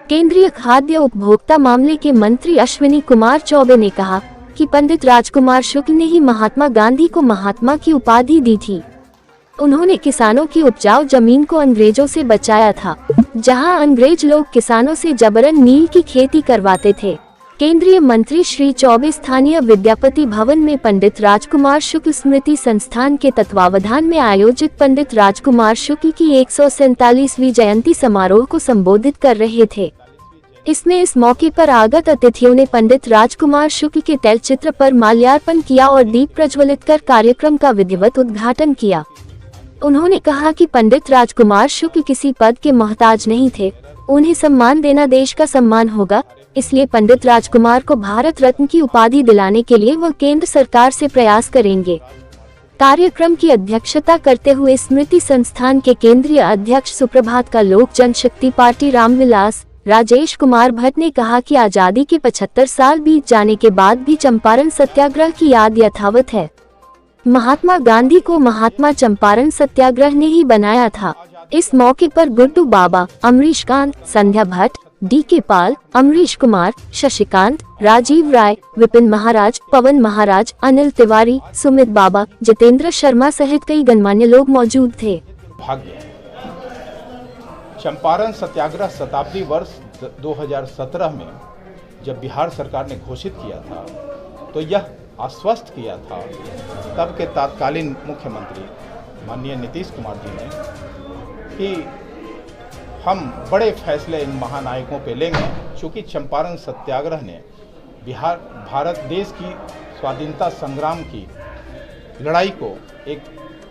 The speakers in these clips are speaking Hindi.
केंद्रीय खाद्य उपभोक्ता मामले के मंत्री अश्विनी कुमार चौबे ने कहा कि पंडित राजकुमार शुक्ल ने ही महात्मा गांधी को महात्मा की उपाधि दी थी। उन्होंने किसानों की उपजाऊ जमीन को अंग्रेजों से बचाया था, जहां अंग्रेज लोग किसानों से जबरन नील की खेती करवाते थे। केंद्रीय मंत्री श्री चौबे स्थानीय विद्यापति भवन में पंडित राजकुमार शुक्ल स्मृति संस्थान के तत्वावधान में आयोजित पंडित राजकुमार शुक्ल की 147वीं जयंती समारोह को संबोधित कर रहे थे। इसमें इस मौके पर आगत अतिथियों ने पंडित राजकुमार शुक्ल के तैलचित्र पर माल्यार्पण किया और दीप प्रज्वलित कर कार्यक्रम का विधिवत उद्घाटन किया। उन्होंने कहा कि पंडित राजकुमार शुक्ल किसी पद के मोहताज नहीं थे, उन्हें सम्मान देना देश का सम्मान होगा, इसलिए पंडित राजकुमार को भारत रत्न की उपाधि दिलाने के लिए वह केंद्र सरकार से प्रयास करेंगे। कार्यक्रम की अध्यक्षता करते हुए स्मृति संस्थान के केंद्रीय अध्यक्ष सुप्रभात का लोक जनशक्ति पार्टी रामविलास राजेश कुमार भट्ट ने कहा कि आजादी के 75 साल बीत जाने के बाद भी चंपारण सत्याग्रह की याद यथावत है। महात्मा गांधी को महात्मा चंपारण सत्याग्रह ने ही बनाया था। इस मौके पर गुड्डू बाबा, अमरीश कांत, संध्या भट्ट, डी.के. पाल, अमरीश कुमार, शशिकांत, राजीव राय, विपिन महाराज, पवन महाराज, अनिल तिवारी, सुमित बाबा, जितेंद्र शर्मा सहित कई गणमान्य लोग मौजूद थे। चंपारण सत्याग्रह शताब्दी वर्ष 2017 में जब बिहार सरकार ने घोषित किया था तो यह आश्वस्त किया था तब के तत्कालीन मुख्यमंत्री माननीय नीतीश कुमार जी ने कि हम बड़े फैसले इन महानायकों पे लेंगे, क्योंकि चंपारण सत्याग्रह ने भारत देश की स्वाधीनता संग्राम की लड़ाई को एक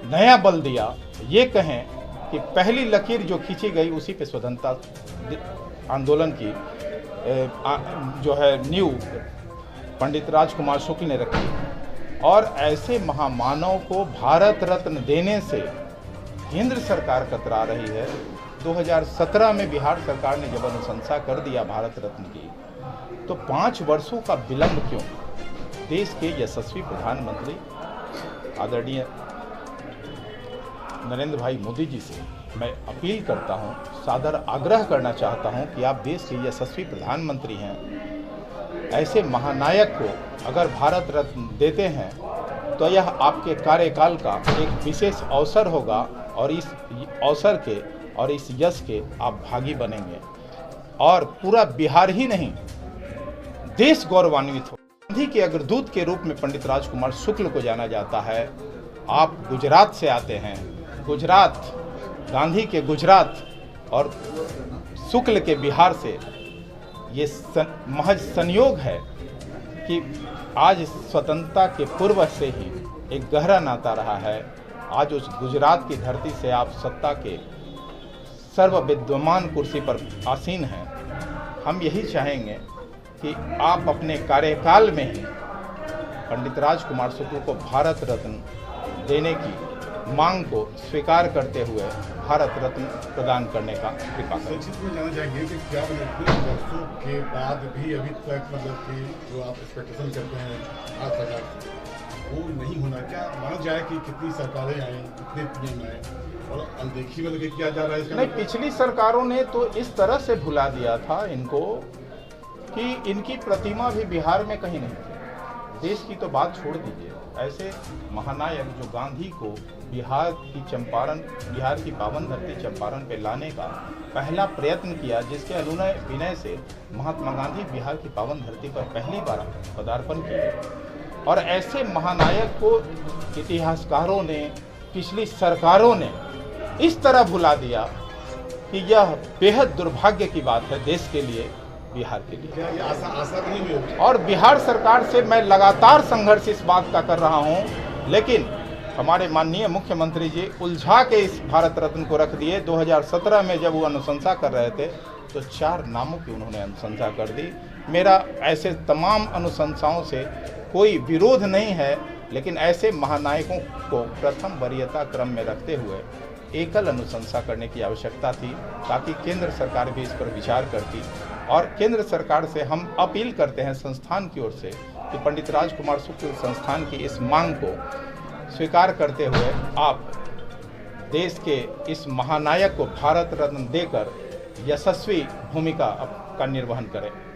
नया बल दिया। ये कहें कि पहली लकीर जो खींची गई उसी पे स्वतंत्रता आंदोलन की जो है नींव पंडित राजकुमार शुक्ल ने रखी, और ऐसे महामानव को भारत रत्न देने से केंद्र सरकार कतरा रही है। 2017 में बिहार सरकार ने जब अनुशंसा कर दिया भारत रत्न की, तो 5 वर्षों का विलंब क्यों? देश के यशस्वी प्रधानमंत्री आदरणीय नरेंद्र भाई मोदी जी से मैं अपील करता हूं, सादर आग्रह करना चाहता हूं कि आप देश के यशस्वी प्रधानमंत्री हैं, ऐसे महानायक को अगर भारत रत्न देते हैं तो यह आपके कार्यकाल का एक विशेष अवसर होगा, और इस अवसर के और इस यश के आप भागी बनेंगे, और पूरा बिहार ही नहीं देश गौरवान्वित हो। गांधी के अग्रदूत के रूप में पंडित राजकुमार शुक्ल को जाना जाता है। आप गुजरात से आते हैं, गुजरात, गांधी के गुजरात और शुक्ल के बिहार से ये महज संयोग है कि आज स्वतंत्रता के पूर्व से ही एक गहरा नाता रहा है। आज उस गुजरात की धरती से आप सत्ता के सर्वविद्यमान कुर्सी पर आसीन हैं। हम यही चाहेंगे कि आप अपने कार्यकाल में ही पंडित राजकुमार शुक्ल को भारत रत्न देने की मांग को स्वीकार करते हुए भारत रत्न प्रदान करने का कृपा करें। जानना चाहेंगे कि क्या वर्षों के बाद भी अभी तक मतलब कि जो आप एक्सपेक्टेशन करते हैं आज सरकार से वो नहीं होना, क्या माना जाए कि कितनी सरकारें आई, कितने पीएम आए और अनदेखी मतलब कि किया जा रहा है इसका? नहीं, पिछली सरकारों ने तो इस तरह से भुला दिया था इनको कि इनकी प्रतिमा भी बिहार में कहीं नहीं थी। देश की तो बात छोड़ दीजिए, ऐसे महानायक जो गांधी को बिहार की पावन धरती चंपारण पे लाने का पहला प्रयत्न किया, जिसके अनुनय विनय से महात्मा गांधी बिहार की पावन धरती पर पहली बार पदार्पण किए, और ऐसे महानायक को इतिहासकारों ने, पिछली सरकारों ने इस तरह भुला दिया कि यह बेहद दुर्भाग्य की बात है देश के लिए, बिहार के लिए। आशा नहीं हुई। और बिहार सरकार से मैं लगातार संघर्ष इस बात का कर रहा हूं, लेकिन हमारे माननीय मुख्यमंत्री जी उलझा के इस भारत रत्न को रख दिए। 2017 में जब वो अनुशंसा कर रहे थे तो 4 नामों की उन्होंने अनुशंसा कर दी। मेरा ऐसे तमाम अनुशंसाओं से कोई विरोध नहीं है, लेकिन ऐसे महानायकों को प्रथम वरीयता क्रम में रखते हुए एकल अनुशंसा करने की आवश्यकता थी, ताकि केंद्र सरकार भी इस पर विचार करती। और केंद्र सरकार से हम अपील करते हैं संस्थान की ओर से कि पंडित राजकुमार शुक्ल संस्थान की इस मांग को स्वीकार करते हुए आप देश के इस महानायक को भारत रत्न देकर यशस्वी भूमिका का निर्वहन करें।